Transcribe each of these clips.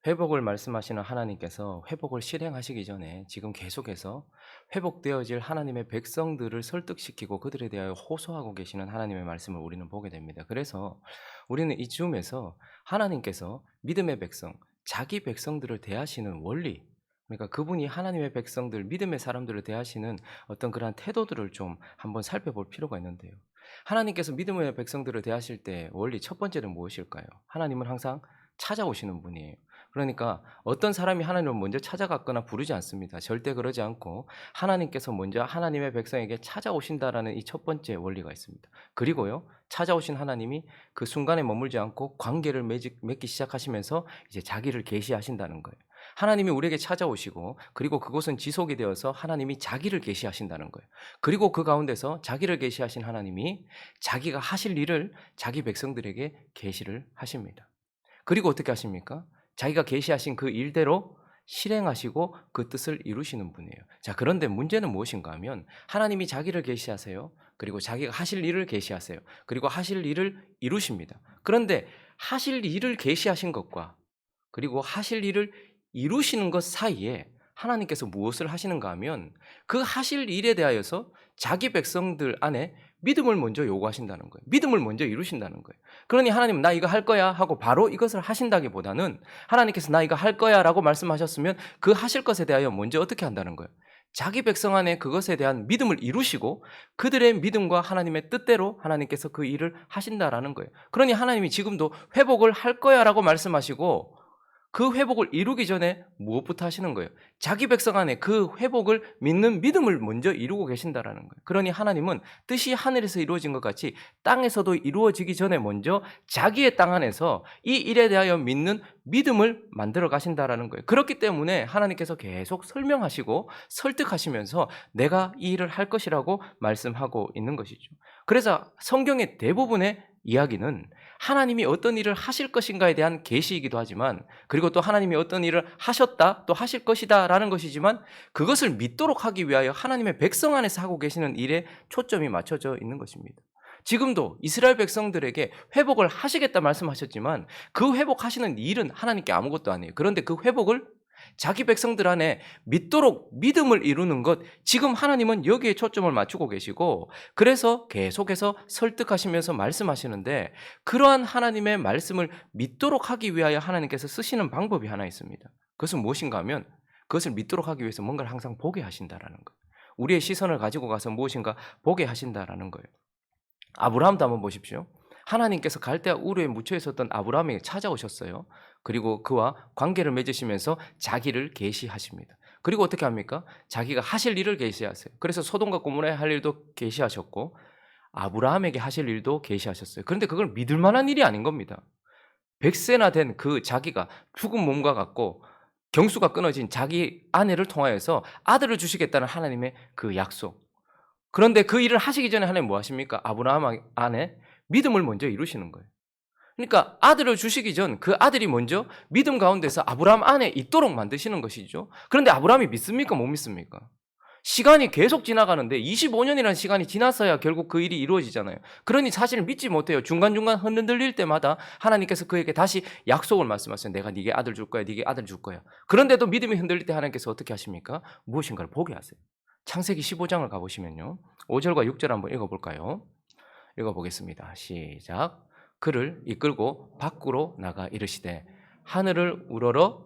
회복을 말씀하시는 하나님께서 회복을 실행하시기 전에 지금 계속해서 회복되어질 하나님의 백성들을 설득시키고 그들에 대하여 호소하고 계시는 하나님의 말씀을 우리는 보게 됩니다. 그래서 우리는 이 줌에서 하나님께서 믿음의 백성, 자기 백성들을 대하시는 원리, 그러니까 그분이 하나님의 백성들, 믿음의 사람들을 대하시는 어떤 그러한 태도들을 좀 한번 살펴볼 필요가 있는데요. 하나님께서 믿음의 백성들을 대하실 때 원리 첫 번째는 무엇일까요? 하나님은 항상 찾아오시는 분이에요. 그러니까 어떤 사람이 하나님을 먼저 찾아갔거나 부르지 않습니다. 절대 그러지 않고 하나님께서 먼저 하나님의 백성에게 찾아오신다라는 이 첫 번째 원리가 있습니다. 그리고요, 찾아오신 하나님이 그 순간에 머물지 않고 관계를 맺기 시작하시면서 이제 자기를 계시하신다는 거예요. 하나님이 우리에게 찾아오시고 그리고 그곳은 지속이 되어서 하나님이 자기를 계시하신다는 거예요. 그리고 그 가운데서 자기를 계시하신 하나님이 자기가 하실 일을 자기 백성들에게 계시를 하십니다. 그리고 어떻게 하십니까? 자기가 계시하신 그 일대로 실행하시고 그 뜻을 이루시는 분이에요. 자, 그런데 문제는 무엇인가 하면 하나님이 자기를 계시하세요. 그리고 자기가 하실 일을 계시하세요. 그리고 하실 일을 이루십니다. 그런데 하실 일을 계시하신 것과 그리고 하실 일을 이루시는 것 사이에 하나님께서 무엇을 하시는가 하면 그 하실 일에 대하여서 자기 백성들 안에 믿음을 먼저 요구하신다는 거예요. 믿음을 먼저 이루신다는 거예요. 그러니 하나님 나 이거 할 거야 하고 바로 이것을 하신다기보다는 하나님께서 나 이거 할 거야 라고 말씀하셨으면 그 하실 것에 대하여 먼저 어떻게 한다는 거예요. 자기 백성 안에 그것에 대한 믿음을 이루시고 그들의 믿음과 하나님의 뜻대로 하나님께서 그 일을 하신다라는 거예요. 그러니 하나님이 지금도 회복을 할 거야 라고 말씀하시고 그 회복을 이루기 전에 무엇부터 하시는 거예요? 자기 백성 안에 그 회복을 믿는 믿음을 먼저 이루고 계신다라는 거예요. 그러니 하나님은 뜻이 하늘에서 이루어진 것 같이 땅에서도 이루어지기 전에 먼저 자기의 땅 안에서 이 일에 대하여 믿는 믿음을 만들어 가신다라는 거예요. 그렇기 때문에 하나님께서 계속 설명하시고 설득하시면서 내가 이 일을 할 것이라고 말씀하고 있는 것이죠. 그래서 성경의 대부분의 이야기는 하나님이 어떤 일을 하실 것인가에 대한 계시이기도 하지만 그리고 또 하나님이 어떤 일을 하셨다 또 하실 것이다 라는 것이지만 그것을 믿도록 하기 위하여 하나님의 백성 안에서 하고 계시는 일에 초점이 맞춰져 있는 것입니다. 지금도 이스라엘 백성들에게 회복을 하시겠다 말씀하셨지만 그 회복하시는 일은 하나님께 아무것도 아니에요. 그런데 그 회복을 자기 백성들 안에 믿도록 믿음을 이루는 것, 지금 하나님은 여기에 초점을 맞추고 계시고 그래서 계속해서 설득하시면서 말씀하시는데 그러한 하나님의 말씀을 믿도록 하기 위하여 하나님께서 쓰시는 방법이 하나 있습니다. 그것은 무엇인가 하면 그것을 믿도록 하기 위해서 뭔가를 항상 보게 하신다라는 거예요. 우리의 시선을 가지고 가서 무엇인가 보게 하신다라는 거예요. 아브라함도 한번 보십시오. 하나님께서 갈대아 우르에 묻혀 있었던 아브라함에게 찾아오셨어요. 그리고 그와 관계를 맺으시면서 자기를 계시하십니다. 그리고 어떻게 합니까? 자기가 하실 일을 계시하세요. 그래서 소돔과 고모라에 할 일도 계시하셨고 아브라함에게 하실 일도 계시하셨어요. 그런데 그걸 믿을 만한 일이 아닌 겁니다. 100세나 된 그 자기가 죽은 몸과 같고 경수가 끊어진 자기 아내를 통하여서 아들을 주시겠다는 하나님의 그 약속. 그런데 그 일을 하시기 전에 하나님 뭐 하십니까? 아브라함 안에 믿음을 먼저 이루시는 거예요. 그러니까 아들을 주시기 전 그 아들이 먼저 믿음 가운데서 아브라함 안에 있도록 만드시는 것이죠. 그런데 아브라함이 믿습니까? 못 믿습니까? 시간이 계속 지나가는데 25년이라는 시간이 지났어야 결국 그 일이 이루어지잖아요. 그러니 사실 믿지 못해요. 중간중간 흔들릴 때마다 하나님께서 그에게 다시 약속을 말씀하세요. 내가 네게 아들 줄 거야. 네게 아들 줄 거야. 그런데도 믿음이 흔들릴 때 하나님께서 어떻게 하십니까? 무엇인가를 보게 하세요. 창세기 15장을 가보시면요. 5절과 6절 한번 읽어볼까요? 읽어보겠습니다. 시작. 그를 이끌고 밖으로 나가 이르시되 하늘을 우러러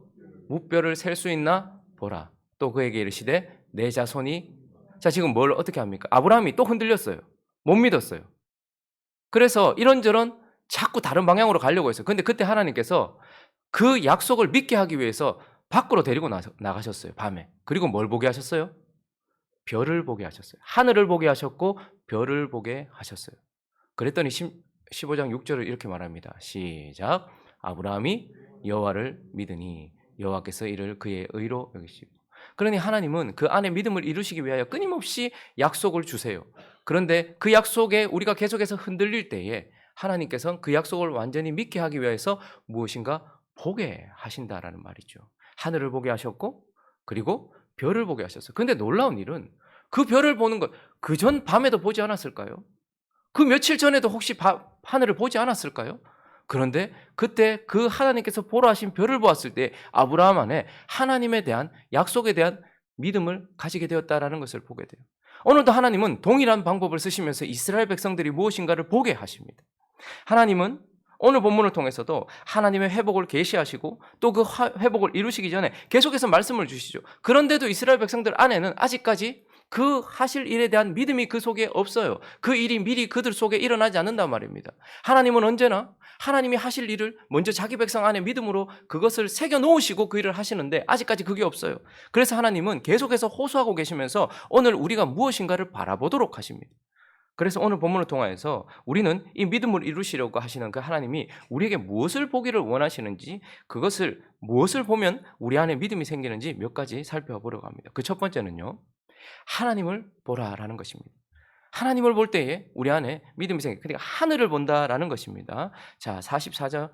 무뼈를 셀 수 있나 보라. 또 그에게 이르시되 내 자손이 자 지금 뭘 어떻게 합니까? 아브라함이 또 흔들렸어요. 못 믿었어요. 그래서 이런저런 자꾸 다른 방향으로 가려고 했어요. 근데 그때 하나님께서 그 약속을 믿게 하기 위해서 밖으로 데리고 나가셨어요. 밤에. 그리고 뭘 보게 하셨어요? 별을 보게 하셨어요. 하늘을 보게 하셨고 별을 보게 하셨어요. 그랬더니 15장 6절을 이렇게 말합니다. 시작. 아브라함이 여호와를 믿으니 여호와께서 이를 그의 의로 여기시고. 그러니 하나님은 그 안에 믿음을 이루시기 위하여 끊임없이 약속을 주세요. 그런데 그 약속에 우리가 계속해서 흔들릴 때에 하나님께서는 그 약속을 완전히 믿게 하기 위해서 무엇인가 보게 하신다라는 말이죠. 하늘을 보게 하셨고 그리고 별을 보게 하셨어요. 그런데 놀라운 일은 그 별을 보는 것 그 전 밤에도 보지 않았을까요? 그 며칠 전에도 혹시 하늘을 보지 않았을까요? 그런데 그때 그 하나님께서 보라 하신 별을 보았을 때 아브라함 안에 하나님에 대한 약속에 대한 믿음을 가지게 되었다라는 것을 보게 돼요. 오늘도 하나님은 동일한 방법을 쓰시면서 이스라엘 백성들이 무엇인가를 보게 하십니다. 하나님은 오늘 본문을 통해서도 하나님의 회복을 계시하시고 또 그 회복을 이루시기 전에 계속해서 말씀을 주시죠. 그런데도 이스라엘 백성들 안에는 아직까지 그 하실 일에 대한 믿음이 그 속에 없어요. 그 일이 미리 그들 속에 일어나지 않는단 말입니다. 하나님은 언제나 하나님이 하실 일을 먼저 자기 백성 안에 믿음으로 그것을 새겨 놓으시고 그 일을 하시는데 아직까지 그게 없어요. 그래서 하나님은 계속해서 호소하고 계시면서 오늘 우리가 무엇인가를 바라보도록 하십니다. 그래서 오늘 본문을 통하여서 우리는 이 믿음을 이루시려고 하시는 그 하나님이 우리에게 무엇을 보기를 원하시는지, 그것을 무엇을 보면 우리 안에 믿음이 생기는지 몇 가지 살펴보려고 합니다. 그 첫 번째는요, 하나님을 보라라는 것입니다. 하나님을 볼 때에 우리 안에 믿음이 생깁니다. 그러니까 하늘을 본다라는 것입니다. 자, 44절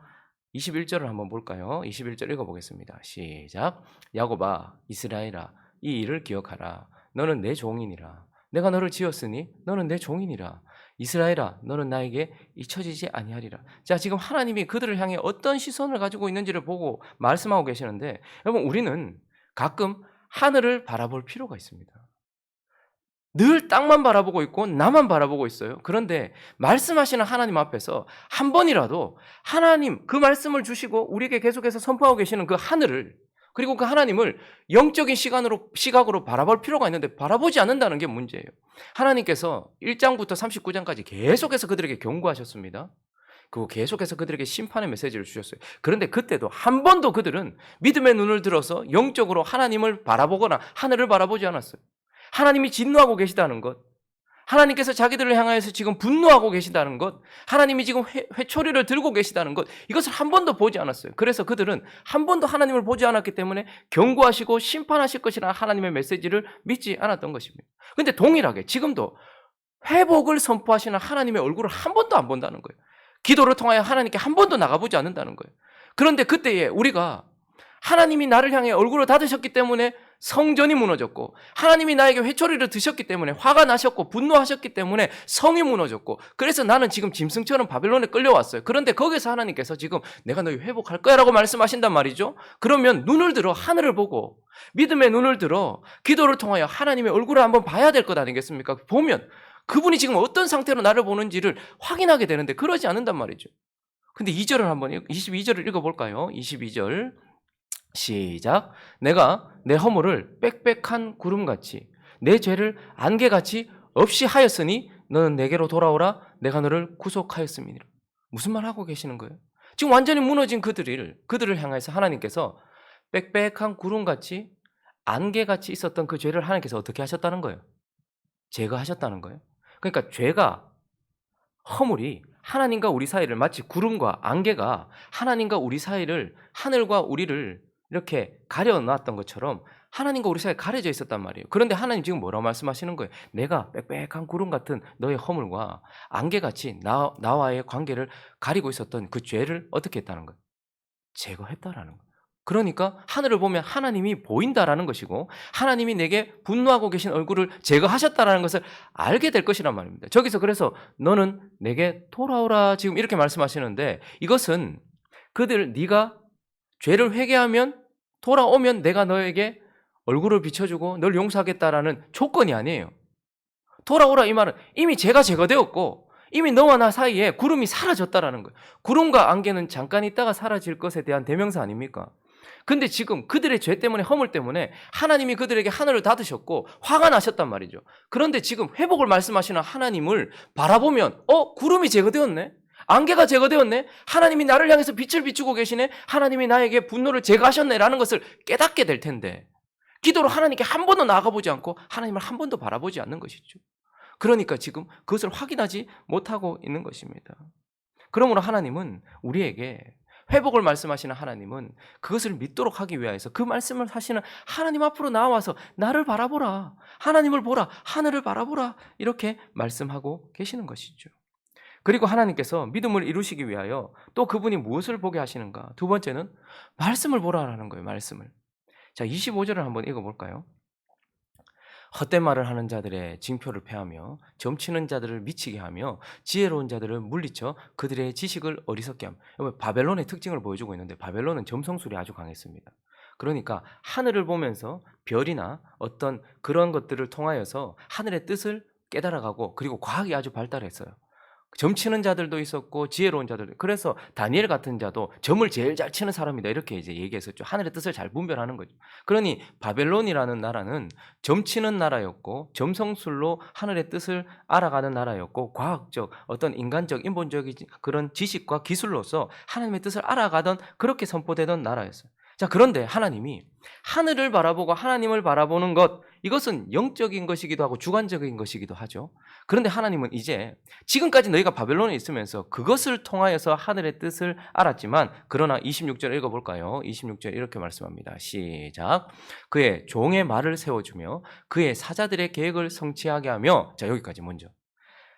21절을 한번 볼까요? 21절 읽어보겠습니다. 시작. 야곱아, 이스라엘아, 이 일을 기억하라. 너는 내 종이니라. 내가 너를 지었으니 너는 내 종이니라. 이스라엘아, 너는 나에게 잊혀지지 아니하리라. 자, 지금 하나님이 그들을 향해 어떤 시선을 가지고 있는지를 보고 말씀하고 계시는데, 여러분, 우리는 가끔 하늘을 바라볼 필요가 있습니다. 늘 땅만 바라보고 있고 나만 바라보고 있어요. 그런데 말씀하시는 하나님 앞에서 한 번이라도 하나님 그 말씀을 주시고 우리에게 계속해서 선포하고 계시는 그 하늘을, 그리고 그 하나님을 영적인 시각으로 바라볼 필요가 있는데 바라보지 않는다는 게 문제예요. 하나님께서 1장부터 39장까지 계속해서 그들에게 경고하셨습니다. 그리고 계속해서 그들에게 심판의 메시지를 주셨어요. 그런데 그때도 한 번도 그들은 믿음의 눈을 들어서 영적으로 하나님을 바라보거나 하늘을 바라보지 않았어요. 하나님이 진노하고 계시다는 것, 하나님께서 자기들을 향하여서 지금 분노하고 계시다는 것, 하나님이 지금 회초리를 들고 계시다는 것, 이것을 한 번도 보지 않았어요. 그래서 그들은 한 번도 하나님을 보지 않았기 때문에 경고하시고 심판하실 것이라는 하나님의 메시지를 믿지 않았던 것입니다. 그런데 동일하게 지금도 회복을 선포하시는 하나님의 얼굴을 한 번도 안 본다는 거예요. 기도를 통하여 하나님께 한 번도 나가보지 않는다는 거예요. 그런데 그때에 우리가 하나님이 나를 향해 얼굴을 닫으셨기 때문에 성전이 무너졌고, 하나님이 나에게 회초리를 드셨기 때문에 화가 나셨고 분노하셨기 때문에 성이 무너졌고, 그래서 나는 지금 짐승처럼 바벨론에 끌려왔어요. 그런데 거기서 하나님께서 지금 내가 너희 회복할 거야 라고 말씀하신단 말이죠. 그러면 눈을 들어 하늘을 보고 믿음의 눈을 들어 기도를 통하여 하나님의 얼굴을 한번 봐야 될 것 아니겠습니까? 보면 그분이 지금 어떤 상태로 나를 보는지를 확인하게 되는데 그러지 않는단 말이죠. 근데 2절을 한번 22절을 읽어볼까요? 22절 시작. 내가 내 허물을 빽빽한 구름같이 내 죄를 안개같이 없이 하였으니 너는 내게로 돌아오라. 내가 너를 구속하였음이니라. 무슨 말 하고 계시는 거예요? 지금 완전히 무너진 그들을 향해서 하나님께서 빽빽한 구름같이 안개같이 있었던 그 죄를 하나님께서 어떻게 하셨다는 거예요? 제거하셨다는 거예요. 그러니까 죄가, 허물이 하나님과 우리 사이를, 마치 구름과 안개가 하나님과 우리 사이를, 하늘과 우리를 이렇게 가려놨던 것처럼 하나님과 우리 사이에 가려져 있었단 말이에요. 그런데 하나님 지금 뭐라고 말씀하시는 거예요? 내가 빽빽한 구름 같은 너의 허물과 안개같이 나와의 관계를 가리고 있었던 그 죄를 어떻게 했다는 거예요? 제거했다라는 거예요. 그러니까 하늘을 보면 하나님이 보인다라는 것이고, 하나님이 내게 분노하고 계신 얼굴을 제거하셨다라는 것을 알게 될 것이란 말입니다. 저기서 그래서 너는 내게 돌아오라 지금 이렇게 말씀하시는데, 이것은 네가 죄를 회개하면 돌아오면 내가 너에게 얼굴을 비춰주고 널 용서하겠다라는 조건이 아니에요. 돌아오라 이 말은 이미 죄가 제거되었고 이미 너와 나 사이에 구름이 사라졌다라는 거예요. 구름과 안개는 잠깐 있다가 사라질 것에 대한 대명사 아닙니까? 근데 지금 그들의 죄 때문에, 허물 때문에 하나님이 그들에게 하늘을 닫으셨고 화가 나셨단 말이죠. 그런데 지금 회복을 말씀하시는 하나님을 바라보면 구름이 제거되었네? 안개가 제거되었네? 하나님이 나를 향해서 빛을 비추고 계시네? 하나님이 나에게 분노를 제거하셨네라는 것을 깨닫게 될 텐데, 기도로 하나님께 한 번도 나가보지 않고 하나님을 한 번도 바라보지 않는 것이죠. 그러니까 지금 그것을 확인하지 못하고 있는 것입니다. 그러므로 하나님은 우리에게, 회복을 말씀하시는 하나님은 그것을 믿도록 하기 위하여서 그 말씀을 하시는 하나님 앞으로 나와서 나를 바라보라, 하나님을 보라, 하늘을 바라보라, 이렇게 말씀하고 계시는 것이죠. 그리고 하나님께서 믿음을 이루시기 위하여 또 그분이 무엇을 보게 하시는가? 두 번째는 말씀을 보라라는 거예요. 말씀을. 자, 25절을 한번 읽어볼까요? 헛된 말을 하는 자들의 징표를 패하며 점치는 자들을 미치게 하며 지혜로운 자들을 물리쳐 그들의 지식을 어리석게 함. 바벨론의 특징을 보여주고 있는데 바벨론은 점성술이 아주 강했습니다. 그러니까 하늘을 보면서 별이나 어떤 그런 것들을 통하여서 하늘의 뜻을 깨달아가고 그리고 과학이 아주 발달했어요. 점치는 자들도 있었고 지혜로운 자들도. 그래서 다니엘 같은 자도 점을 제일 잘 치는 사람이다 이렇게 이제 얘기했었죠. 하늘의 뜻을 잘 분별하는 거죠. 그러니 바벨론이라는 나라는 점치는 나라였고 점성술로 하늘의 뜻을 알아가는 나라였고 과학적 어떤 인간적 인본적인 그런 지식과 기술로서 하나님의 뜻을 알아가던 그렇게 선포되던 나라였어요. 자, 그런데 하나님이 하늘을 바라보고 하나님을 바라보는 것, 이것은 영적인 것이기도 하고 주관적인 것이기도 하죠. 그런데 하나님은 이제 지금까지 너희가 바벨론에 있으면서 그것을 통하여서 하늘의 뜻을 알았지만, 그러나 26절 읽어볼까요? 26절 이렇게 말씀합니다. 시작. 그의 종의 말을 세워주며 그의 사자들의 계획을 성취하게 하며. 자, 여기까지 먼저.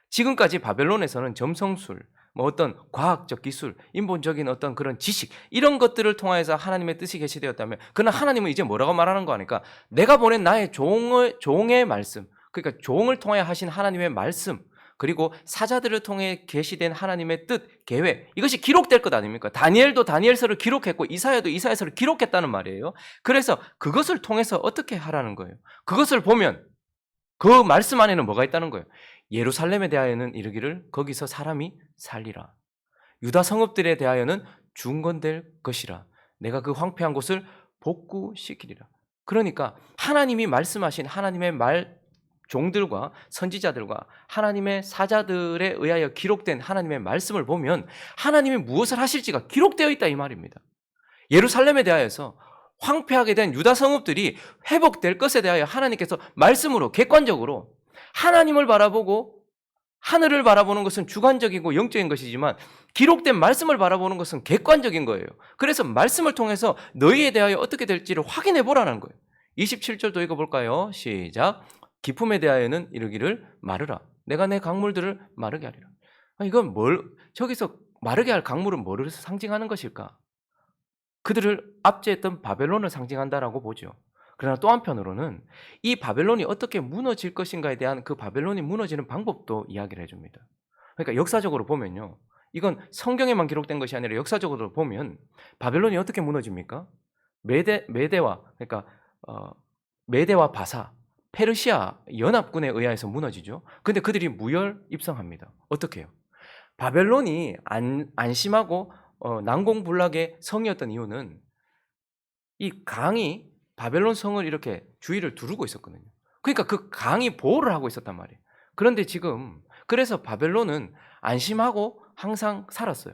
지금까지 바벨론에서는 점성술, 어떤 과학적 기술, 인본적인 어떤 그런 지식, 이런 것들을 통해서 하나님의 뜻이 계시되었다면, 그러나 하나님은 이제 뭐라고 말하는 거 아닙니까? 내가 보낸 나의 종의 말씀, 그러니까 종을 통해 하신 하나님의 말씀, 그리고 사자들을 통해 계시된 하나님의 뜻, 계획, 이것이 기록될 것 아닙니까? 다니엘도 다니엘서를 기록했고 이사야도 이사야서를 기록했다는 말이에요. 그래서 그것을 통해서 어떻게 하라는 거예요? 그것을 보면 그 말씀 안에는 뭐가 있다는 거예요? 예루살렘에 대하여는 이르기를 거기서 사람이 살리라. 유다 성읍들에 대하여는 중건될 것이라. 내가 그 황폐한 곳을 복구시키리라. 그러니까 하나님이 말씀하신 하나님의 종들과 선지자들과 하나님의 사자들에 의하여 기록된 하나님의 말씀을 보면 하나님이 무엇을 하실지가 기록되어 있다 이 말입니다. 예루살렘에 대하여서 황폐하게 된 유다 성읍들이 회복될 것에 대하여 하나님께서 말씀으로 객관적으로 하나님을 바라보고, 하늘을 바라보는 것은 주관적이고 영적인 것이지만 기록된 말씀을 바라보는 것은 객관적인 거예요. 그래서 말씀을 통해서 너희에 대하여 어떻게 될지를 확인해 보라는 거예요. 27절도 읽어볼까요? 시작. 기품에 대하여는 이르기를 마르라. 내가 내 강물들을 마르게 하리라. 이건 저기서 마르게 할 강물은 뭐를 상징하는 것일까? 그들을 압제했던 바벨론을 상징한다라고 보죠. 그러나 또 한편으로는 이 바벨론이 어떻게 무너질 것인가에 대한 그 바벨론이 무너지는 방법도 이야기를 해줍니다. 그러니까 역사적으로 보면요, 이건 성경에만 기록된 것이 아니라 역사적으로 보면 바벨론이 어떻게 무너집니까? 메대와 그러니까 메대와 바사, 페르시아 연합군에 의해서 무너지죠. 근데 그들이 무혈 입성합니다. 어떻게 해요? 바벨론이 안심하고 난공불락의 성이었던 이유는 이 강이 바벨론 성을 이렇게 주위를 두르고 있었거든요. 그러니까 그 강이 보호를 하고 있었단 말이에요. 그런데 지금 그래서 바벨론은 안심하고 항상 살았어요.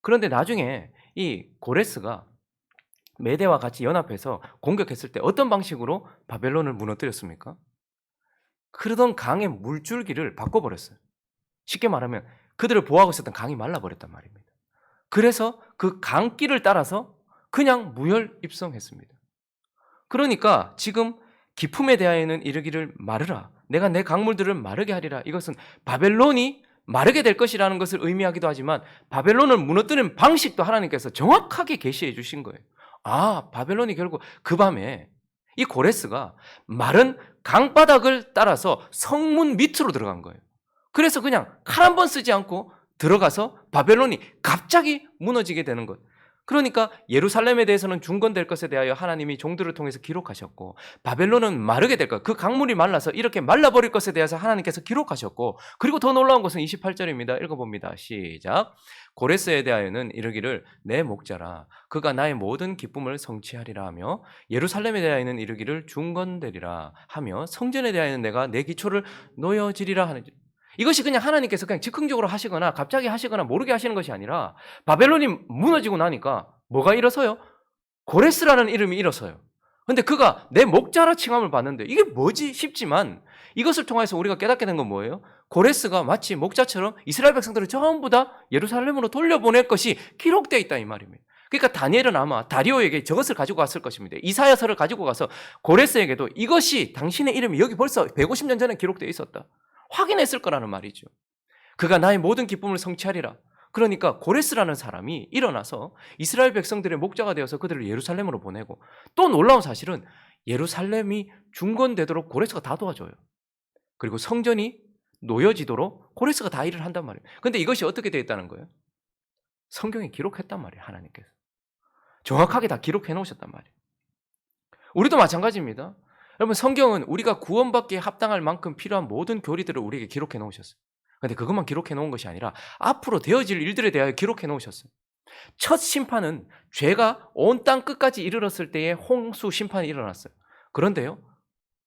그런데 나중에 이 고레스가 메대와 같이 연합해서 공격했을 때 어떤 방식으로 바벨론을 무너뜨렸습니까? 흐르던 강의 물줄기를 바꿔버렸어요. 쉽게 말하면 그들을 보호하고 있었던 강이 말라버렸단 말입니다. 그래서 그 강길을 따라서 그냥 무혈 입성했습니다. 그러니까 지금 기품에 대하여는 이르기를 마르라. 내가 내 강물들을 마르게 하리라. 이것은 바벨론이 마르게 될 것이라는 것을 의미하기도 하지만 바벨론을 무너뜨리는 방식도 하나님께서 정확하게 계시해 주신 거예요. 아, 바벨론이 결국 그 밤에 이 고레스가 마른 강바닥을 따라서 성문 밑으로 들어간 거예요. 그래서 그냥 칼 한 번 쓰지 않고 들어가서 바벨론이 갑자기 무너지게 되는 것. 그러니까 예루살렘에 대해서는 중건될 것에 대하여 하나님이 종들을 통해서 기록하셨고, 바벨론은 마르게 될 것, 그 강물이 말라서 이렇게 말라버릴 것에 대해서 하나님께서 기록하셨고, 그리고 더 놀라운 것은 28절입니다. 읽어봅니다. 시작. 고레스에 대하여는 이르기를 내 목자라 그가 나의 모든 기쁨을 성취하리라 하며, 예루살렘에 대하여는 이르기를 중건되리라 하며, 성전에 대하여는 내가 내 기초를 놓여지리라 하는. 이것이 그냥 하나님께서 그냥 즉흥적으로 하시거나 갑자기 하시거나 모르게 하시는 것이 아니라 바벨론이 무너지고 나니까 뭐가 일어서요? 고레스라는 이름이 일어서요. 근데 그가 내 목자라 칭함을 받는데 이게 뭐지 싶지만 이것을 통해서 우리가 깨닫게 된 건 뭐예요? 고레스가 마치 목자처럼 이스라엘 백성들을 전부 다 예루살렘으로 돌려보낼 것이 기록되어 있다 이 말입니다. 그러니까 다니엘은 아마 다리오에게 저것을 가지고 갔을 것입니다. 이사야서를 가지고 가서 고레스에게도 이것이 당신의 이름이 여기 벌써 150년 전에 기록되어 있었다, 확인했을 거라는 말이죠. 그가 나의 모든 기쁨을 성취하리라. 그러니까 고레스라는 사람이 일어나서 이스라엘 백성들의 목자가 되어서 그들을 예루살렘으로 보내고, 또 놀라운 사실은 예루살렘이 중건되도록 고레스가 다 도와줘요. 그리고 성전이 놓여지도록 고레스가 다 일을 한단 말이에요. 근데 이것이 어떻게 되어 있다는 거예요? 성경에 기록했단 말이에요, 하나님께서. 정확하게 다 기록해 놓으셨단 말이에요. 우리도 마찬가지입니다. 여러분, 성경은 우리가 구원받기에 합당할 만큼 필요한 모든 교리들을 우리에게 기록해 놓으셨어요. 근데 그것만 기록해 놓은 것이 아니라 앞으로 되어질 일들에 대하여 기록해 놓으셨어요. 첫 심판은 죄가 온 땅 끝까지 이르렀을 때에 홍수 심판이 일어났어요. 그런데요,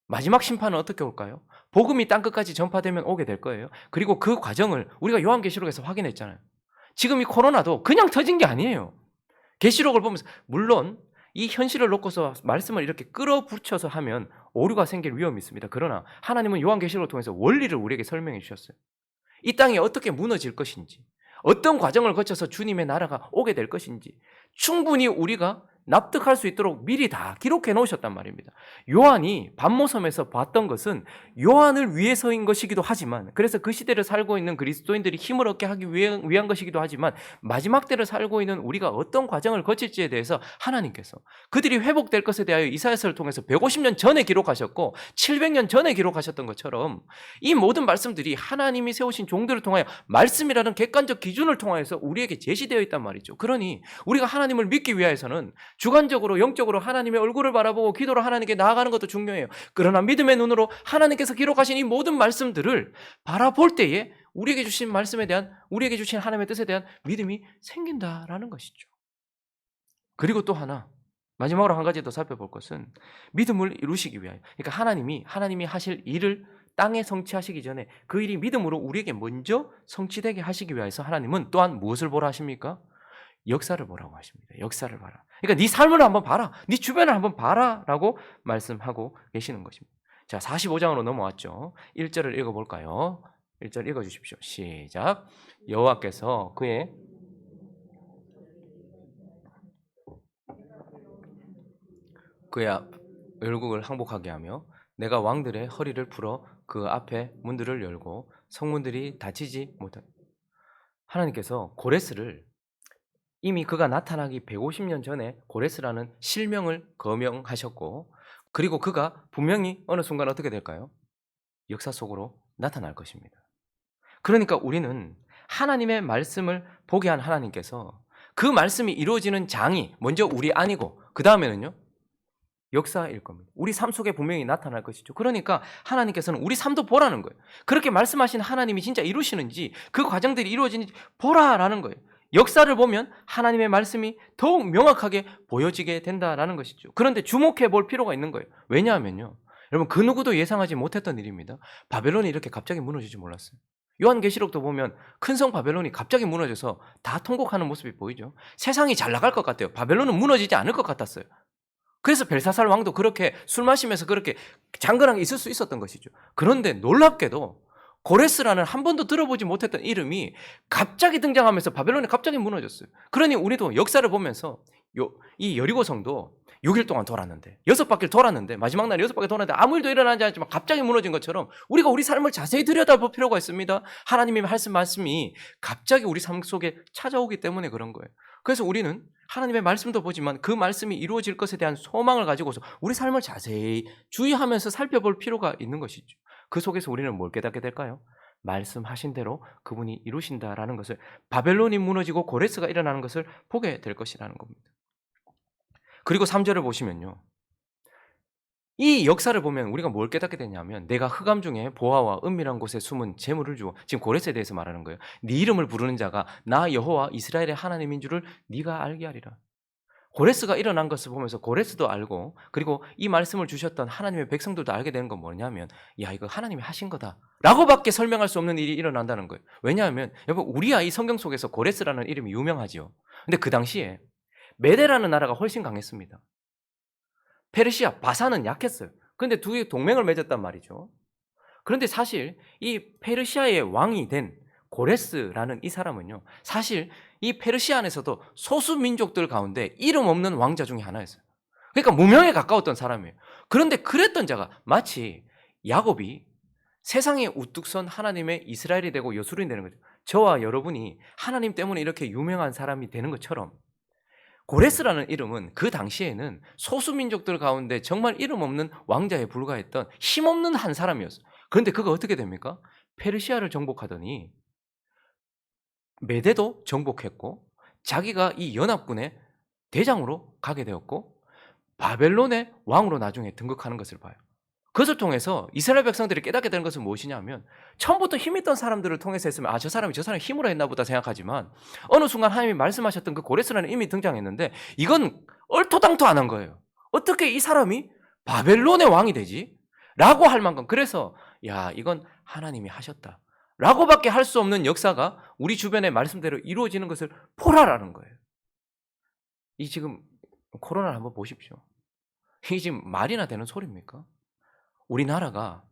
마지막 심판은 어떻게 올까요? 복음이 땅 끝까지 전파되면 오게 될 거예요. 그리고 그 과정을 우리가 요한계시록에서 확인했잖아요. 지금 이 코로나도 그냥 터진 게 아니에요. 계시록을 보면서 물론 이 현실을 놓고서 말씀을 이렇게 끌어붙여서 하면 오류가 생길 위험이 있습니다. 그러나 하나님은 요한계시록을 통해서 원리를 우리에게 설명해 주셨어요. 이 땅이 어떻게 무너질 것인지, 어떤 과정을 거쳐서 주님의 나라가 오게 될 것인지 충분히 우리가 납득할 수 있도록 미리 다 기록해 놓으셨단 말입니다. 요한이 반모섬에서 봤던 것은 요한을 위해서인 것이기도 하지만, 그래서 그 시대를 살고 있는 그리스도인들이 힘을 얻게 하기 위한 것이기도 하지만, 마지막 때를 살고 있는 우리가 어떤 과정을 거칠지에 대해서 하나님께서 그들이 회복될 것에 대하여 이사야서를 통해서 150년 전에 기록하셨고 700년 전에 기록하셨던 것처럼 이 모든 말씀들이 하나님이 세우신 종들을 통하여 말씀이라는 객관적 기준을 통하여서 우리에게 제시되어 있단 말이죠. 그러니 우리가 하나님을 믿기 위해서는 주관적으로 영적으로 하나님의 얼굴을 바라보고 기도로 하나님께 나아가는 것도 중요해요. 그러나 믿음의 눈으로 하나님께서 기록하신 이 모든 말씀들을 바라볼 때에 우리에게 주신 말씀에 대한, 우리에게 주신 하나님의 뜻에 대한 믿음이 생긴다라는 것이죠. 그리고 또 하나, 마지막으로 한 가지 더 살펴볼 것은 믿음을 이루시기 위하여, 그러니까 하나님이 하실 일을 땅에 성취하시기 전에 그 일이 믿음으로 우리에게 먼저 성취되게 하시기 위해서 하나님은 또한 무엇을 보라 하십니까? 역사를 보라고 하십니다. 역사를 봐라. 그러니까 네 삶을 한번 봐라. 네 주변을 한번 봐라 라고 말씀하고 계시는 것입니다. 자, 45장으로 넘어왔죠. 1절을 읽어볼까요? 1절 읽어주십시오. 시작. 여호와께서 그의 열국을 항복하게 하며 내가 왕들의 허리를 풀어 그 앞에 문들을 열고 성문들이 닫히지 못하게. 하나님께서 고레스를 이미 그가 나타나기 150년 전에 고레스라는 실명을 거명하셨고, 그리고 그가 분명히 어느 순간 어떻게 될까요? 역사 속으로 나타날 것입니다. 그러니까 우리는 하나님의 말씀을 보게 한 하나님께서 그 말씀이 이루어지는 장이 먼저 우리 안이고 그 다음에는요, 역사일 겁니다. 우리 삶 속에 분명히 나타날 것이죠. 그러니까 하나님께서는 우리 삶도 보라는 거예요. 그렇게 말씀하신 하나님이 진짜 이루시는지, 그 과정들이 이루어지는지 보라라는 거예요. 역사를 보면 하나님의 말씀이 더욱 명확하게 보여지게 된다라는 것이죠. 그런데 주목해 볼 필요가 있는 거예요. 왜냐하면요, 여러분, 그 누구도 예상하지 못했던 일입니다. 바벨론이 이렇게 갑자기 무너질 줄 몰랐어요. 요한계시록도 보면 큰 성 바벨론이 갑자기 무너져서 다 통곡하는 모습이 보이죠. 세상이 잘 나갈 것 같아요. 바벨론은 무너지지 않을 것 같았어요. 그래서 벨사살 왕도 그렇게 술 마시면서 그렇게 장건하게 있을 수 있었던 것이죠. 그런데 놀랍게도 고레스라는 한 번도 들어보지 못했던 이름이 갑자기 등장하면서 바벨론이 갑자기 무너졌어요. 그러니 우리도 역사를 보면서 이 여리고성도 6일 동안 돌았는데, 6바퀴를 돌았는데, 마지막 날 6바퀴 돌았는데 아무 일도 일어나지 않지만 갑자기 무너진 것처럼 우리가 우리 삶을 자세히 들여다볼 필요가 있습니다. 하나님의 말씀이 갑자기 우리 삶 속에 찾아오기 때문에 그런 거예요. 그래서 우리는 하나님의 말씀도 보지만 그 말씀이 이루어질 것에 대한 소망을 가지고서 우리 삶을 자세히 주의하면서 살펴볼 필요가 있는 것이죠. 그 속에서 우리는 뭘 깨닫게 될까요? 말씀하신 대로 그분이 이루신다라는 것을, 바벨론이 무너지고 고레스가 일어나는 것을 보게 될 것이라는 겁니다. 그리고 3절을 보시면요, 이 역사를 보면 우리가 뭘 깨닫게 되냐면, 내가 흑암 중에 보화와 은밀한 곳에 숨은 재물을 주어, 지금 고레스에 대해서 말하는 거예요. 네 이름을 부르는 자가 나 여호와 이스라엘의 하나님인 줄을 네가 알게 하리라. 고레스가 일어난 것을 보면서 고레스도 알고, 그리고 이 말씀을 주셨던 하나님의 백성들도 알게 되는 건 뭐냐면, 야, 이거 하나님이 하신 거다 라고밖에 설명할 수 없는 일이 일어난다는 거예요. 왜냐하면 여러분, 우리야 이 성경 속에서 고레스라는 이름이 유명하죠. 근데 그 당시에 메데라는 나라가 훨씬 강했습니다. 페르시아, 바사는 약했어요. 그런데 두 개 동맹을 맺었단 말이죠. 그런데 사실 이 페르시아의 왕이 된 고레스라는 이 사람은요, 사실 이 페르시아 안에서도 소수 민족들 가운데 이름 없는 왕자 중에 하나였어요. 그러니까 무명에 가까웠던 사람이에요. 그런데 그랬던 자가 마치 야곱이 세상에 우뚝 선 하나님의 이스라엘이 되고 여수론이 되는 거죠. 저와 여러분이 하나님 때문에 이렇게 유명한 사람이 되는 것처럼 고레스라는 이름은 그 당시에는 소수 민족들 가운데 정말 이름 없는 왕자에 불과했던 힘없는 한 사람이었어요. 그런데 그가 어떻게 됩니까? 페르시아를 정복하더니 메대도 정복했고 자기가 이 연합군의 대장으로 가게 되었고 바벨론의 왕으로 나중에 등극하는 것을 봐요. 그것을 통해서 이스라엘 백성들이 깨닫게 되는 것은 무엇이냐면 처음부터 힘있던 사람들을 통해서 했으면 '아 저 사람이 저 사람이 힘으로 했나 보다.' 생각하지만 어느 순간 하나님이 말씀하셨던 그 고레스라는 이름이 등장했는데 이건 얼토당토 안 한 거예요. '어떻게 이 사람이 바벨론의 왕이 되지?' 라고 할 만큼 그래서 '야 이건 하나님이 하셨다.' 라고밖에 할 수 없는 역사가 우리 주변의 말씀대로 이루어지는 것을 보라라는 거예요. 이 지금 코로나를 한번 보십시오. 이게 지금 말이나 되는 소리입니까? 우리나라가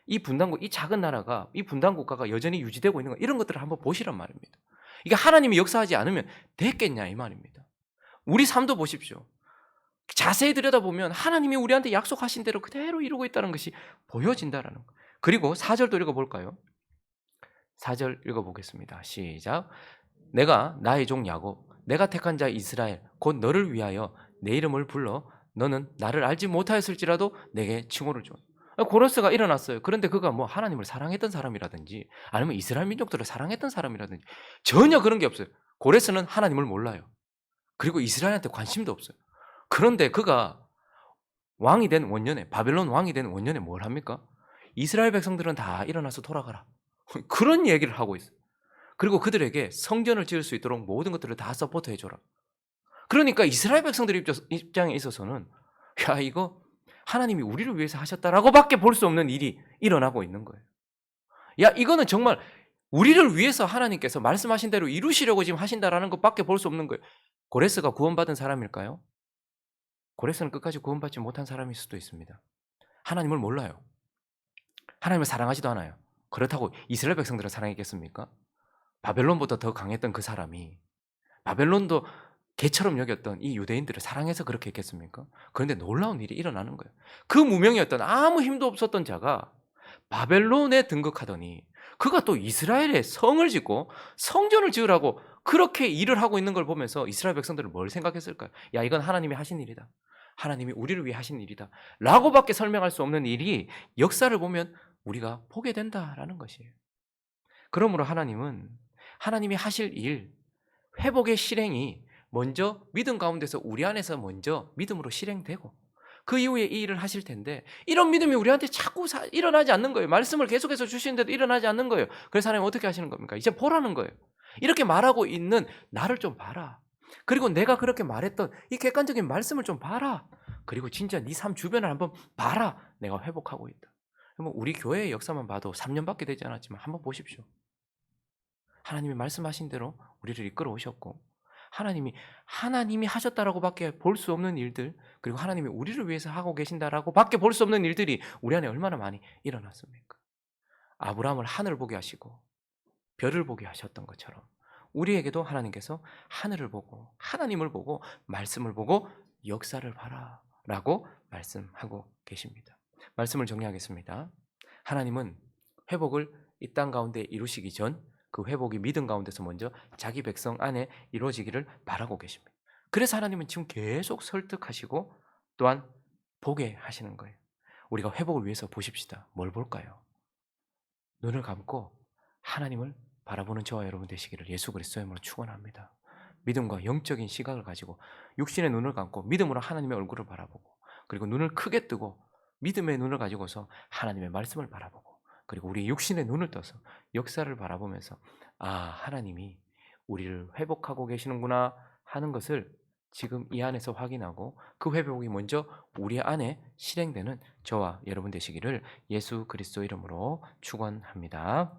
이 분단국 이 작은 나라가 이 분단 국가가 여전히 유지되고 있는 거 이런 것들을 한번 보시란 말입니다. 이게 하나님이 역사하지 않으면 됐겠냐 이 말입니다. 우리 삶도 보십시오. 자세히 들여다보면 하나님이 우리한테 약속하신 대로 그대로 이루고 있다는 것이 보여진다라는 거. 그리고 4절도 읽어볼까요? 4절 읽어보겠습니다. 시작. 내가 나의 종 야곱, 내가 택한 자 이스라엘, 곧 너를 위하여 내 이름을 불러 너는 나를 알지 못하였을지라도 내게 칭호를 줘. 고레스가 일어났어요. 그런데 그가 뭐 하나님을 사랑했던 사람이라든지 아니면 이스라엘 민족들을 사랑했던 사람이라든지 전혀 그런 게 없어요. 고레스는 하나님을 몰라요. 그리고 이스라엘한테 관심도 없어요. 그런데 그가 왕이 된 원년에 바벨론 왕이 된 원년에 뭘 합니까? 이스라엘 백성들은 다 일어나서 돌아가라. 그런 얘기를 하고 있어요. 그리고 그들에게 성전을 지을 수 있도록 모든 것들을 다 서포트해 줘라. 그러니까 이스라엘 백성들 입장에 있어서는 야 이거 하나님이 우리를 위해서 하셨다라고밖에 볼 수 없는 일이 일어나고 있는 거예요. 야 이거는 정말 우리를 위해서 하나님께서 말씀하신 대로 이루시려고 지금 하신다라는 것밖에 볼 수 없는 거예요. 고레스가 구원받은 사람일까요? 고레스는 끝까지 구원받지 못한 사람일 수도 있습니다. 하나님을 몰라요. 하나님을 사랑하지도 않아요. 그렇다고 이스라엘 백성들을 사랑했겠습니까? 바벨론보다 더 강했던 그 사람이 바벨론도 개처럼 여겼던 이 유대인들을 사랑해서 그렇게 했겠습니까? 그런데 놀라운 일이 일어나는 거예요. 그 무명이었던 아무 힘도 없었던 자가 바벨론에 등극하더니 그가 또 이스라엘에 성을 짓고 성전을 지으라고 그렇게 일을 하고 있는 걸 보면서 이스라엘 백성들은 뭘 생각했을까요? 야 이건 하나님이 하신 일이다. 하나님이 우리를 위해 하신 일이다. 라고밖에 설명할 수 없는 일이 역사를 보면 우리가 보게 된다라는 것이에요. 그러므로 하나님은 하나님이 하실 일, 회복의 실행이 먼저 믿음 가운데서 우리 안에서 먼저 믿음으로 실행되고 그 이후에 이 일을 하실 텐데 이런 믿음이 우리한테 자꾸 일어나지 않는 거예요. 말씀을 계속해서 주시는데도 일어나지 않는 거예요. 그래서 하나님 어떻게 하시는 겁니까? 이제 보라는 거예요. 이렇게 말하고 있는 나를 좀 봐라. 그리고 내가 그렇게 말했던 이 객관적인 말씀을 좀 봐라. 그리고 진짜 네 삶 주변을 한번 봐라. 내가 회복하고 있다. 우리 교회의 역사만 봐도 3년밖에 되지 않았지만 한번 보십시오. 하나님이 말씀하신 대로 우리를 이끌어 오셨고 하나님이 하셨다라고밖에 볼 수 없는 일들 그리고 하나님이 우리를 위해서 하고 계신다라고밖에 볼 수 없는 일들이 우리 안에 얼마나 많이 일어났습니까? 아브라함을 하늘을 보게 하시고 별을 보게 하셨던 것처럼 우리에게도 하나님께서 하늘을 보고 하나님을 보고 말씀을 보고 역사를 봐라라고 말씀하고 계십니다. 말씀을 정리하겠습니다. 하나님은 회복을 이 땅 가운데 이루시기 전 그 회복이 믿음 가운데서 먼저 자기 백성 안에 이루어지기를 바라고 계십니다. 그래서 하나님은 지금 계속 설득하시고 또한 보게 하시는 거예요. 우리가 회복을 위해서 보십시다. 뭘 볼까요? 눈을 감고 하나님을 바라보는 저와 여러분 되시기를 예수 그리스도의 이름으로 축원합니다. 믿음과 영적인 시각을 가지고 육신의 눈을 감고 믿음으로 하나님의 얼굴을 바라보고 그리고 눈을 크게 뜨고 믿음의 눈을 가지고서 하나님의 말씀을 바라보고 그리고 우리 육신의 눈을 떠서 역사를 바라보면서 아 하나님이 우리를 회복하고 계시는구나 하는 것을 지금 이 안에서 확인하고 그 회복이 먼저 우리 안에 실행되는 저와 여러분 되시기를 예수 그리스도 이름으로 축원합니다.